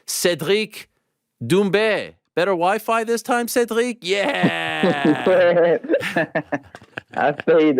Cédric Doumbé. Better Wi-Fi this time, Cédric? Yeah. I paid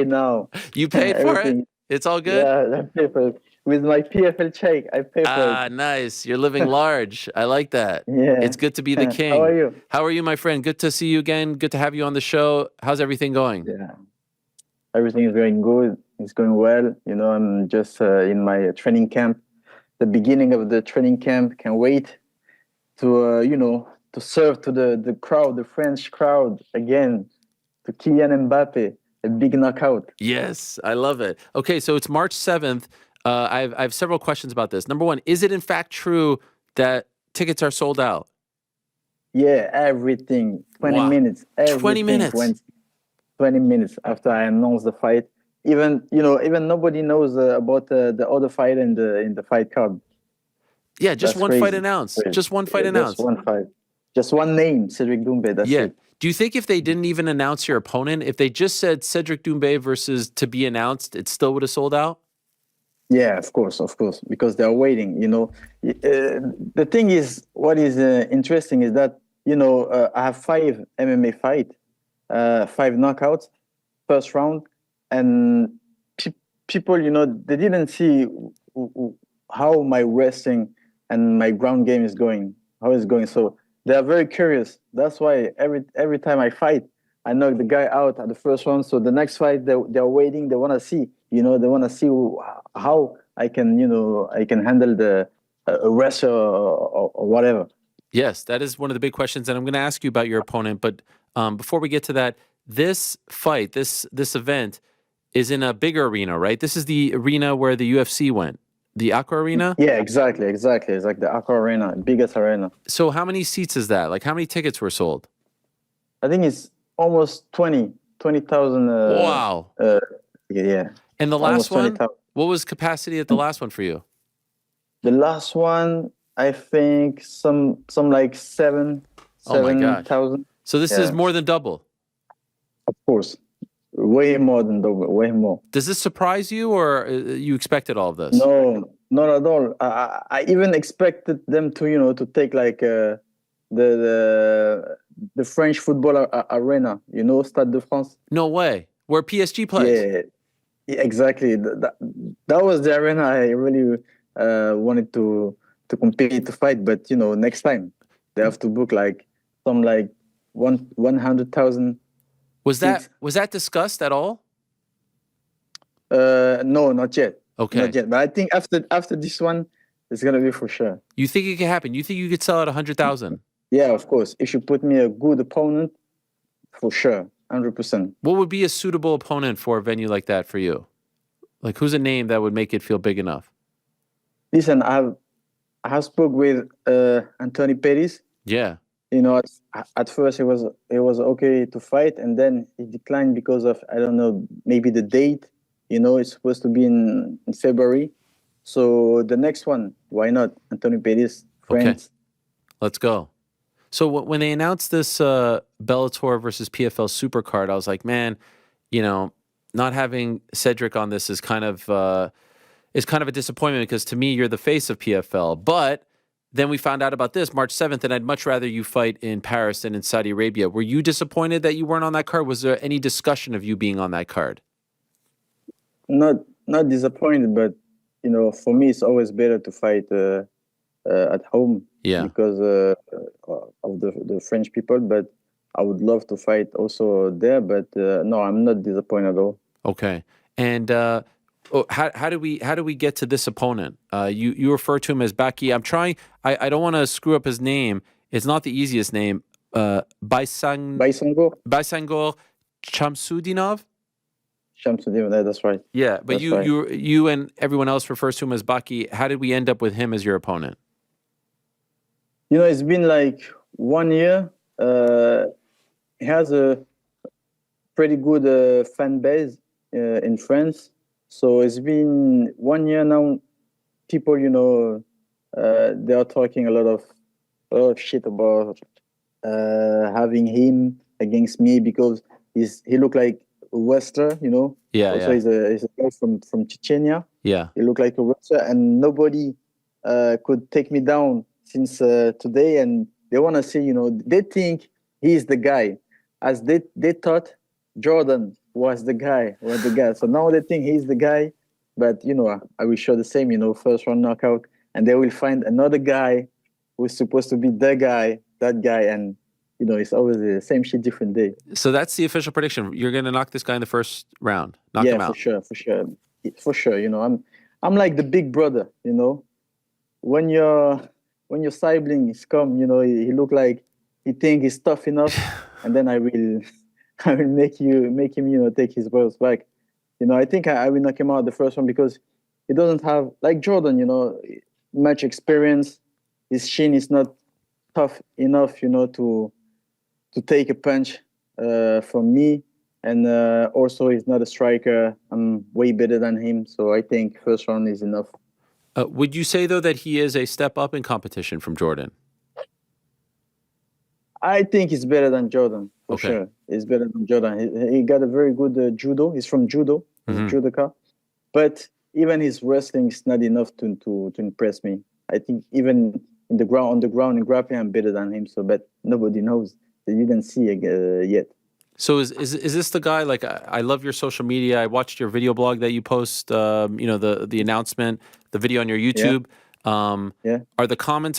now. You paid for it? Everything. It's all good? Yeah, I paid for it. With my PFL check, I pay for it. Ah, nice. You're living large. I like that. Yeah. It's good to be the How are king. you? How are you, my friend? Good to see you again. Good to have you on the show. How's everything going? Yeah. Everything is going good. It's going well. I'm just in my training camp. The beginning of the training camp. Can't wait to serve to the crowd, the French crowd again, to Kylian Mbappe, a big knockout. Yes, I love it. Okay, so it's March 7th. I have several questions about this. Number one, is it in fact true that tickets are sold out? Yeah, everything. 20 Wow. minutes. 20 minutes. Went 20 minutes after I announced the fight. Even nobody knows about the other fight in the fight card. Yeah, just That's one crazy. fight announced. Just one fight announced. Just one fight. Just one name, Cédric Doumbé. That's Yeah. it. Do you think if they didn't even announce your opponent, if they just said Cédric Doumbé versus to be announced, it still would have sold out? Yeah, of course, because they're waiting. The thing is, what is interesting is that I have 5 MMA fight, 5 knockouts, first round, and people, they didn't see how my wrestling and my ground game is going, how it's going. So they are very curious. That's why every time I fight, I knock the guy out at the first round. So the next fight, they're waiting. They want to see, they want to see how I can handle the wrestler or whatever. Yes, that is one of the big questions, and I'm going to ask you about your opponent. But before we get to that, this fight, this event, is in a bigger arena, right? This is the arena where the UFC went, the Accra Arena? Yeah, exactly. It's like the Accra Arena, biggest arena. So how many seats is that? Like, how many tickets were sold? I think it's almost 20,000. Wow. Yeah. And the last one, 20,000. what was capacity at the last one for you? The last one, I think some like 7,000. So this is more than double. Of course. Way more than double, way more. Does this surprise you, or you expected all of this? No, not at all. I even expected them to take like the French football arena, Stade de France. No way. Where PSG plays. Yeah, exactly. That was the arena I really wanted to compete, to fight. But next time they have to book like 100,000. Was that discussed at all? No, not yet. Okay. Not yet. But I think after this one, it's gonna be for sure. You think it can happen? You think you could sell at 100,000? Yeah, of course. If you put me a good opponent, for sure, 100%. What would be a suitable opponent for a venue like that for you? Like, who's a name that would make it feel big enough? Listen, I have spoke with Anthony Pettis. Yeah. At first it was okay to fight, and then it declined because of, I don't know, maybe the date. It's supposed to be in February. So the next one, why not? Anthony Pettis, friends. Okay. Let's go. So when they announced this Bellator versus PFL Supercard, I was like, man, not having Cédric on this is kind of a disappointment, because to me, you're the face of PFL. But then we found out about this March 7th, and I'd much rather you fight in Paris than in Saudi Arabia. Were you disappointed that you weren't on that card? Was there any discussion of you being on that card? Not disappointed, but for me, it's always better to fight at home. Yeah. Because of the French people. But I would love to fight also there. But no, I'm not disappointed at all. Okay. And how do we get to this opponent? You refer to him as Baki. I'm trying. I don't want to screw up his name. It's not the easiest name. Baysangour. Chamsoudinov. Chamsoudinov. That's right. Yeah, but you and everyone else refers to him as Baki. How did we end up with him as your opponent? It's been like 1 year. He has a pretty good fan base in France. So it's been 1 year now. People, they are talking a lot of shit about having him against me, because he looked like a wrestler, Yeah. Also, he's a guy from Chechnya. Yeah. He looked like a wrestler, and nobody could take me down since today, and they want to see, they think he's the guy, as they thought Jordan was the guy. So now they think he's the guy, but I will show the same, first round knockout, and they will find another guy who's supposed to be the guy, that guy, and it's always the same shit, different day. So that's the official prediction. You're going to knock this guy in the first round. Knock him out. For sure. I'm like the big brother. When your siblings come, he look like he think he's tough enough, and then I will make him, take his words back. I think I will knock him out the first one because he doesn't have, like Jordan, much experience. His chin is not tough enough, to take a punch from me, and also he's not a striker. I'm way better than him, so I think first round is enough. Would you say, though, that he is a step up in competition from Jordan? I think he's better than Jordan, for sure. He's better than Jordan. He got a very good judo. He's from judo. He's a judoka. But even his wrestling is not enough to impress me. I think even on the ground in grappling, I'm better than him. So, but nobody knows. They didn't see yet. So is this the guy? Like, I love your social media. I watched your video blog that you post. The announcement, the video on your YouTube. Yeah. Are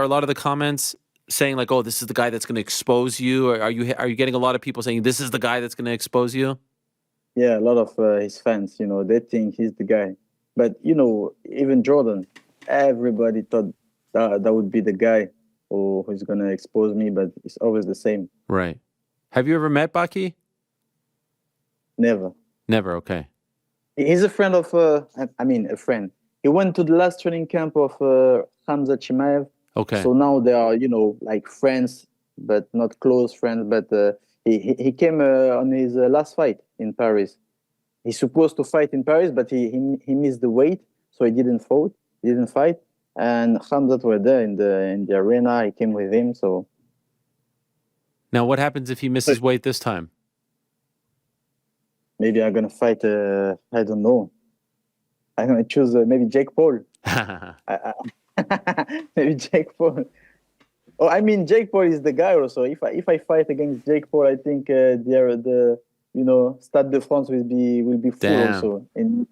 a lot of the comments saying like, "Oh, this is the guy that's going to expose you"? Or are you getting a lot of people saying this is the guy that's going to expose you? Yeah, a lot of his fans. They think he's the guy. But even Jordan, everybody thought that would be the guy who's going to expose me. But it's always the same. Right. Have you ever met Baki? Never. Okay. He's a friend of, a friend. He went to the last training camp of Hamza Chimaev. Okay. So now they are, like friends, but not close friends. But he came on his last fight in Paris. He's supposed to fight in Paris, but he missed the weight, so he didn't fight. And Hamza were there in the arena. He came with him. So now, what happens if he misses weight this time? Maybe I'm gonna fight. I don't know. I'm gonna choose maybe Jake Paul. Maybe Jake Paul. Oh, I mean, Jake Paul is the guy also. If I fight against Jake Paul, I think the Stade de France will be full. Damn. Also in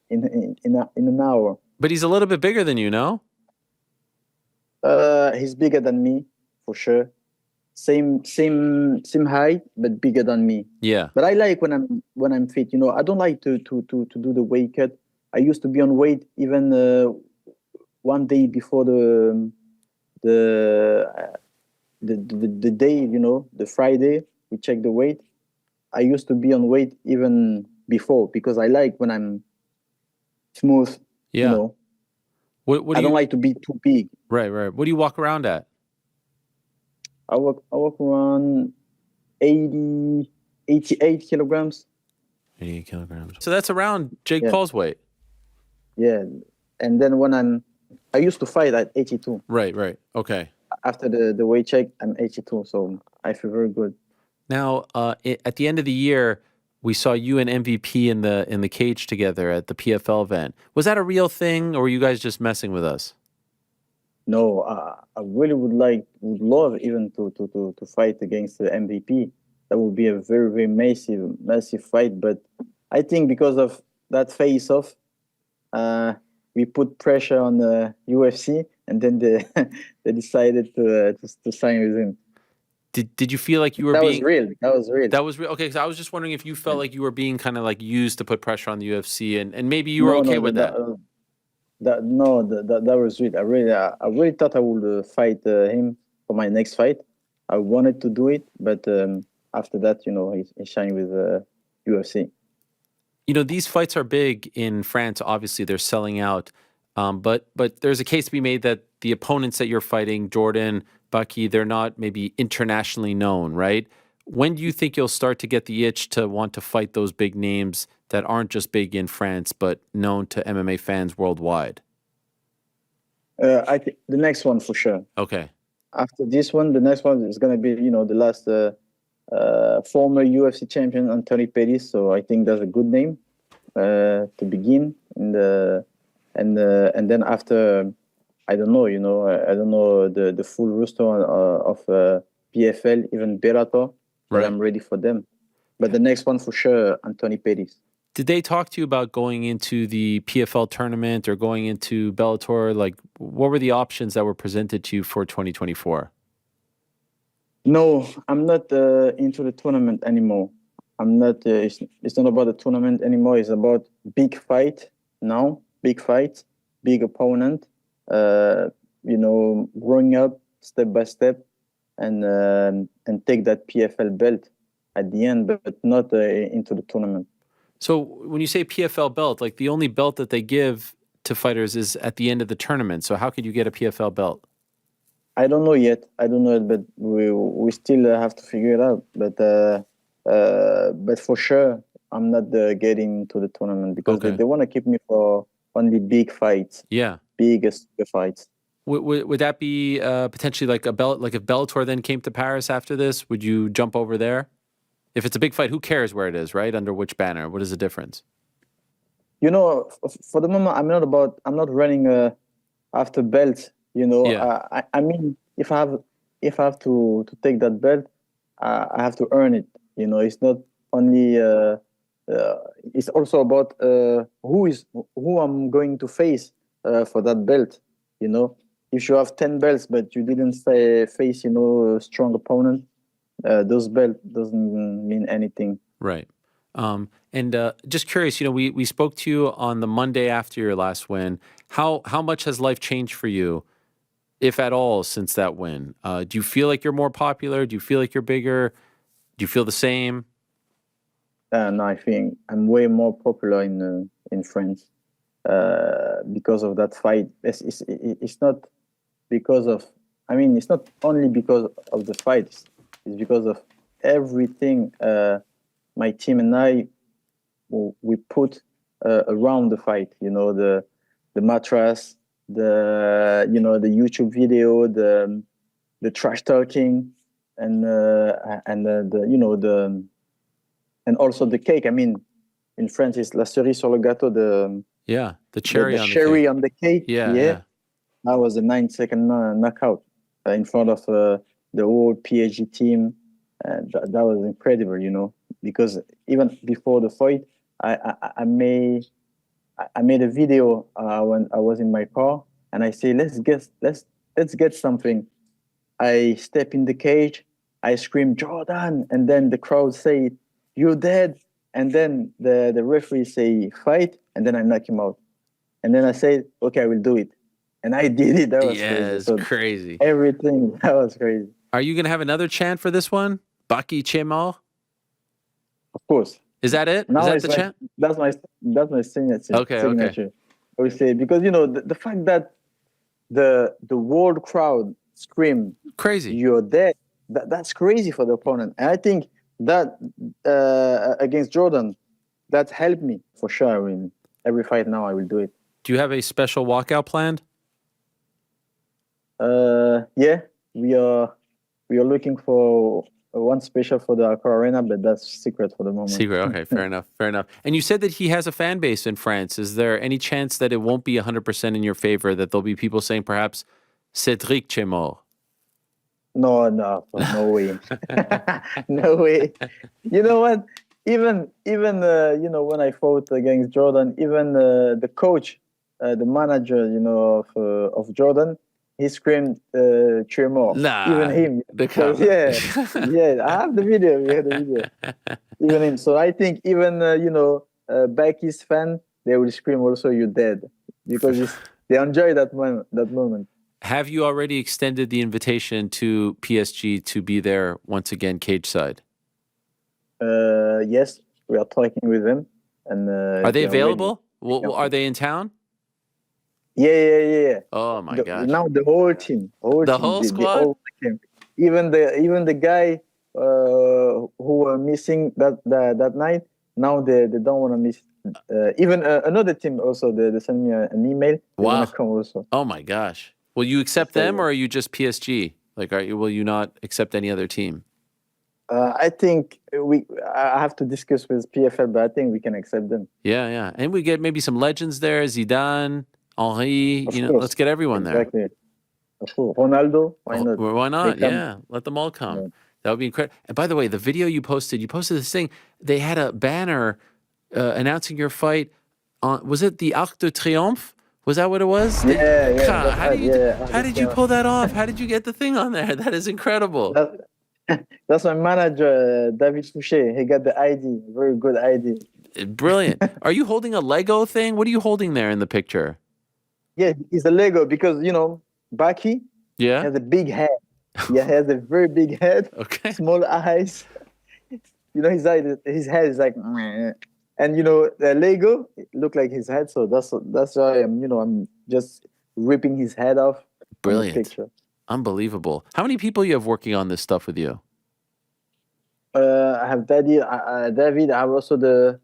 an hour. But he's a little bit bigger than you, no? He's bigger than me for sure. Same height, but bigger than me. Yeah. But I like when I'm fit. I don't like to do the weight cut. I used to be on weight even one day before the day, the Friday we check the weight. I used to be on weight even before because I like when I'm smooth. Yeah. I don't like to be too big. Right. What do you walk around at? I walk around 88 kilograms. 88 kilograms. So that's around Jake Paul's weight. Yeah. And then I used to fight at 82. Right. Okay. After the weight check, I'm 82. So I feel very good. Now, at the end of the year, we saw you and MVP in the cage together at the PFL event. Was that a real thing, or were you guys just messing with us? No, I really would love even to fight against the MVP. That would be a very, very massive fight. But I think because of that face-off, we put pressure on the UFC, and then they decided to sign with him. Did you feel like you were That being... That was real. That was real. Okay, so I was just wondering if you felt like you were being kind of like used to put pressure on the UFC, and maybe you were okay with that. That was real. I really thought I would fight him for my next fight. I wanted to do it, but after that, he signed with UFC. These fights are big in France. Obviously, they're selling out. But there's a case to be made that the opponents that you're fighting, Jordan, Baki, they're not maybe internationally known, right? When do you think you'll start to get the itch to want to fight those big names that aren't just big in France, but known to MMA fans worldwide? I think the next one for sure. Okay. After this one, the next one is going to be, the last former UFC champion, Anthony Pettis. So I think that's a good name to begin. And then after I don't know. I don't know the full roster of PFL, even Bellator, but Right. I'm ready for them. But the next one for sure, Anthony Pettis. Did they talk to you about going into the PFL tournament or going into Bellator? Like, what were the options that were presented to you for 2024? No, I'm not into the tournament anymore. I'm not. It's not about the tournament anymore. It's about big fight now. Big fight, big opponent. Growing up step by step, and take that PFL belt at the end, but not into the tournament. So when you say PFL belt, like the only belt that they give to fighters is at the end of the tournament. So how could you get a PFL belt? I don't know yet. I don't know it, but we still have to figure it out. But for sure, I'm not getting to the tournament because Okay. they want to keep me for only big fights, Yeah. big super fights. Would that be potentially like a belt? Like if Bellator then came to Paris after this, would you jump over there? If it's a big fight, who cares where it is, right? Under which banner? What is the difference? For the moment, I'm not running after belts. Yeah. I mean, if I have to take that belt, I have to earn it. It's not only. It's also about who I'm going to face for that belt. If you have 10 belts but you didn't face a strong opponent, those belt doesn't mean anything. Right. And just curious, we spoke to you on the Monday after your last win. How much has life changed for you, if at all, since that win? Do you feel like you're more popular? Do you feel like you're bigger? Do you feel the same? No, I think I'm way more popular in France because of that fight. It's not because of. I mean, it's not only because of the fight. It's because of everything. My team and I we put around the fight. The mattress, the YouTube video, the trash talking, and also the cake. I mean, in France, it's la cerise sur le gâteau, Yeah, the the, cherry the on the sherry cake. on the cake. Yeah, Yeah, yeah. that was a 9 second knockout in front of the whole PSG team. That was incredible, because even before the fight, I made a video when I was in my car, and I say, let's get something. I step in the cage, I scream Jordan, and then the crowd say, "You're dead." And then the referee say, "Fight," and then I knock him out. And then I say, "Okay, I will do it," and I did it. That was Yeah, crazy. it's So crazy. everything that was crazy. Are you gonna have another chant for this one? Baki chez. Of course, Is that it? Is now that it's the my chant? that's my signature. Okay, okay. Signature. I would say because the fact that the world crowd scream, Crazy. "You're dead." That's crazy for the opponent, and I think that against Jordan, that helped me for sure. I mean, every fight now I will do it. Do you have a special walkout planned? Yeah, we are looking for one special for the Accra Arena, but that's secret for the moment. Secret. Okay, fair enough. Fair enough. And you said that he has a fan base in France. Is there any chance that it won't be 100% in your favor, that there'll be people saying perhaps Cédric Doumbé? No way, no way. You know what? Even when I fought against Jordan, even the coach, the manager, of Jordan, he screamed Tremor. Even Nah, him, the because comment. yeah, I have the video. We have the video. Even him. So I think even Baki's fan, they will scream also, "You dead," because they enjoy that moment. That moment. Have you already extended the invitation to PSG to be there once again, cage side? Yes, we are talking with them, and Are they they are ready. available? Well, are they in town? Yeah. Oh my gosh. Now the whole The team, whole they squad? all came. Even the guy who were missing that night. Now they don't want to miss. Even another team also. They send me an email. They want to Wow. come also. Oh my gosh. Will you accept them So or are you just PSG? Like, will you not accept any other team? I think I have to discuss with PFL, but I think we can accept them. Yeah, yeah. And we get maybe some legends there, Zidane, Henri, Of course. let's get everyone there. Exactly. Of course. Ronaldo, why not? Why They not? come. Yeah, let them all come. Yeah. That would be incredible. And by the way, the video you posted this thing. They had a banner announcing your fight. Was it the Arc de Triomphe? Was that what it was? Yeah, God, yeah. how did you pull that off? How did you get the thing on there? That is incredible. That's my manager, David Fouché. He got the ID, very good ID. Brilliant. Are you holding a Lego thing? What are you holding there in the picture? Yeah, it's a Lego because Baki Yeah. has a big head. Yeah, he has a very big head, Okay. small eyes. His head is like, meh. And the Lego look like his head, so that's why I'm just ripping his head off. Brilliant. On the picture. Unbelievable. How many people you have working on this stuff with you? I have David. I have also the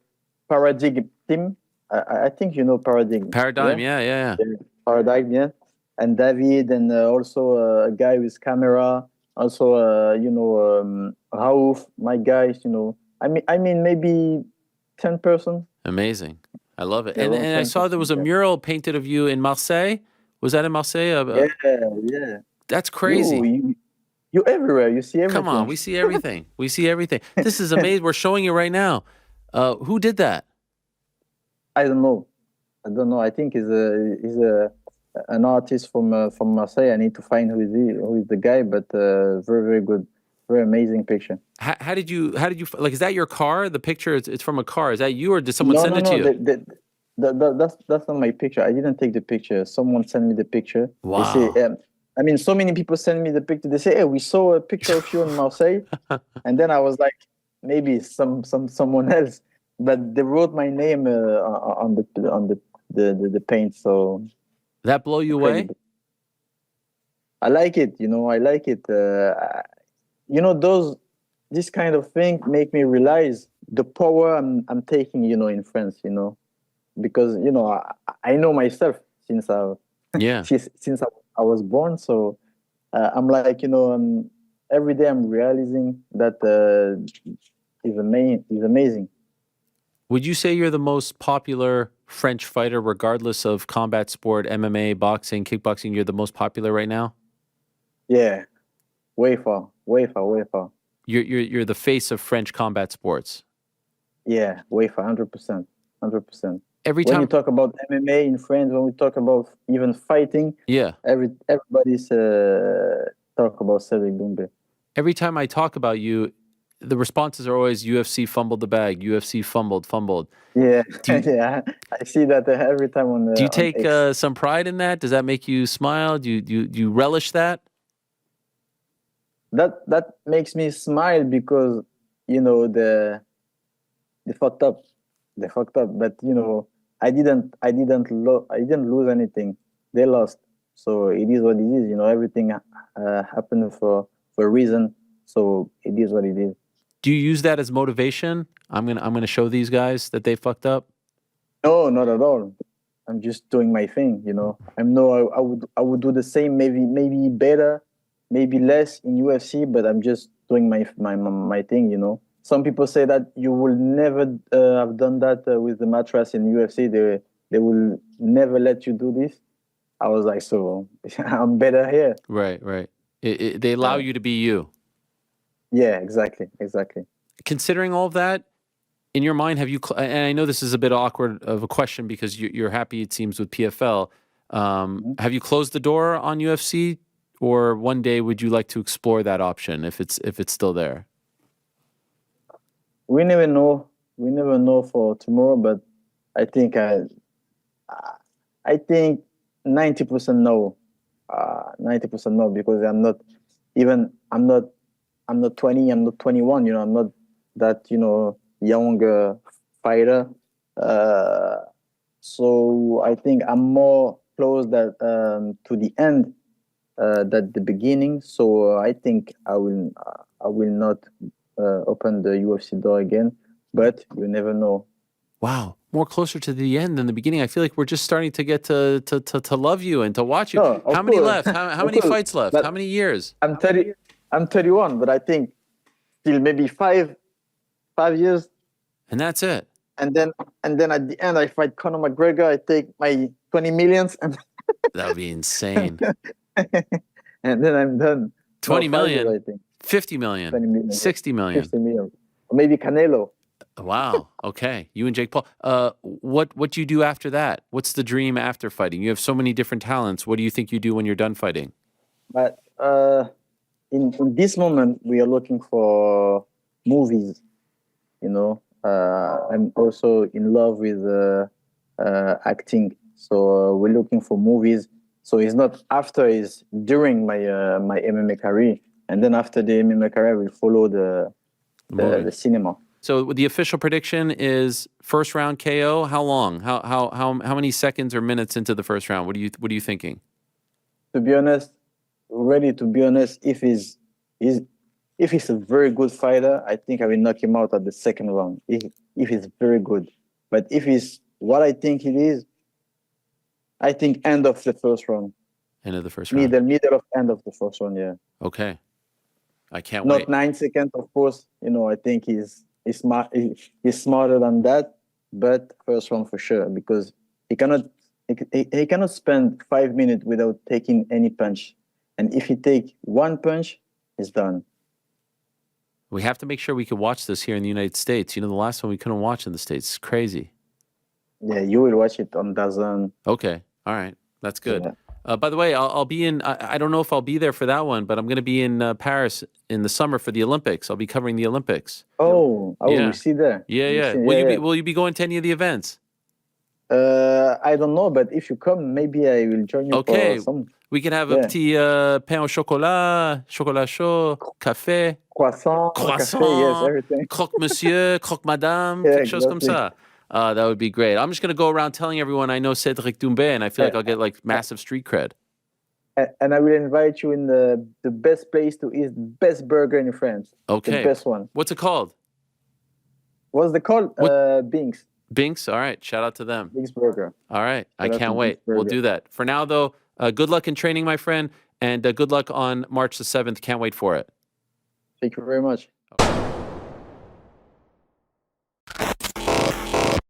Paradigm team. I think you know Paradigm. Paradigm, yeah. Paradigm, yeah. And David, and also a guy with camera. Also, Raouf, my guys. I mean, maybe 10 person. Amazing. I love it. Yeah, And around I saw there was a 10%. mural painted of you in Marseille. Was that in Marseille? Yeah. That's crazy. You everywhere. You see everything. Come on, we see everything. We see everything. This is amazing. We're showing you right now. Who did that? I don't know. I think he's an artist from Marseille. I need to find who is the guy, but very, very good, very amazing picture. How did you like? Is that your car? The picture it's from a car. Is that you, or did someone send it to you? That's not my picture. I didn't take the picture. Someone sent me the picture. Wow. They say, so many people send me the picture. They say, "Hey, we saw a picture of you in Marseille," and then I was like, maybe someone else, but they wrote my name on the paint. So that blow you away? I like it. I like it. This kind of thing make me realize the power I'm taking. In France. Because I know myself since I was born. So I'm like every day I'm realizing that is amazing. Would you say you're the most popular French fighter, regardless of combat sport, MMA, boxing, kickboxing? You're the most popular right now. Yeah, way far. You're the face of French combat sports. Yeah, way far, 100%. Every when time you talk about MMA in France, when we talk about even fighting, yeah, everybody's talk about Cédric Doumbé. Every time I talk about you, the responses are always UFC fumbled the bag, UFC fumbled. Yeah, yeah, I see that every time on. Do you take some pride in that? Does that make you smile? Do you relish that? That makes me smile because they fucked up, but I didn't lose anything. They lost, so it is what it is. Everything happened for a reason, so it is what it is. Do you use that as motivation? I'm gonna show these guys that they fucked up. No, not at all. I'm just doing my thing. I would do the same, maybe better, maybe less in UFC, but I'm just doing my thing. Some people say that you will never have done that with the mattress in UFC. They will never let you do this. I was like, so I'm better here. Right. They allow you to be you. Yeah, exactly. Considering all of that, in your mind, have you? And I know this is a bit awkward of a question because you're happy, it seems, with PFL. Have you closed the door on UFC, or one day would you like to explore that option if it's still there? We never know. We never know for tomorrow, but I think 90% no. 90% no, because I'm not 20. I'm not 21. I'm not that young fighter. So I think I'm more close that to the end than the beginning. So I think I will not open the UFC door again. But you never know. Wow, more closer to the end than the beginning. I feel like we're just starting to get to love you and to watch you. No, how many left? How many fights left? But how many years? I'm 30. I'm 31, but I think still maybe five years. And that's it. and then at the end I fight Conor McGregor. I take my 20 millions and That would be insane. and then I'm done. 20 No, 5 years, million, I think. 50 million, 20 million, 60 million. 50 million, or maybe Canelo. Wow. Okay. You and Jake Paul. What do you do after that? What's the dream after fighting? You have so many different talents. What do you think you do when you're done fighting? But in this moment, we are looking for movies. You know, I'm also in love with acting, so we're looking for movies. So it's not after; it's during my my MMA career, and then after the MMA career, we follow the cinema. So the official prediction is first round KO. How long? How many seconds or minutes into the first round? What are you thinking? To be honest, if he's a very good fighter, I think I will knock him out at the second round. If he's very good, but if he's what I think it is, I think end of the first round. End of the first round. Middle of end of the first round. Yeah. Okay. I can't Not wait. 9 seconds, of course. You know, I think he's smart. He's smarter than that. But first round for sure, because he cannot spend 5 minutes without taking any punch. And if he take one punch, he's done. We have to make sure we can watch this here in the United States. You know, the last one we couldn't watch in the States. It's crazy. Yeah, you will watch it on DAZN. Okay. All right. That's good. Yeah. By the way, I'll be in, I don't know if I'll be there for that one, but I'm going to be in Paris in the summer for the Olympics. I'll be covering the Olympics. Oh, Yeah. we see there. Yeah. See, Will you be going to any of the events? I don't know, but if you come, maybe I will join you Okay. for some. We can have a petit pain au chocolat, chocolat chaud, café, Croissant, café, yes, everything. croque monsieur, croque madame, Yeah, quelque chose comme ça. That would be great. I'm just going to go around telling everyone I know Cédric Doumbé, and I feel like I'll get like massive street cred. And I will invite you in the best place to eat the best burger in France. Okay. The best one. What's it called? What's it called? Binks. Binks? All right. Shout out to them. Binks Burger. All right. I Shout out can't to wait. Binks We'll Burger. do that. For now, though, good luck in training, my friend, and good luck on March the 7th. Can't wait for it. Thank you very much.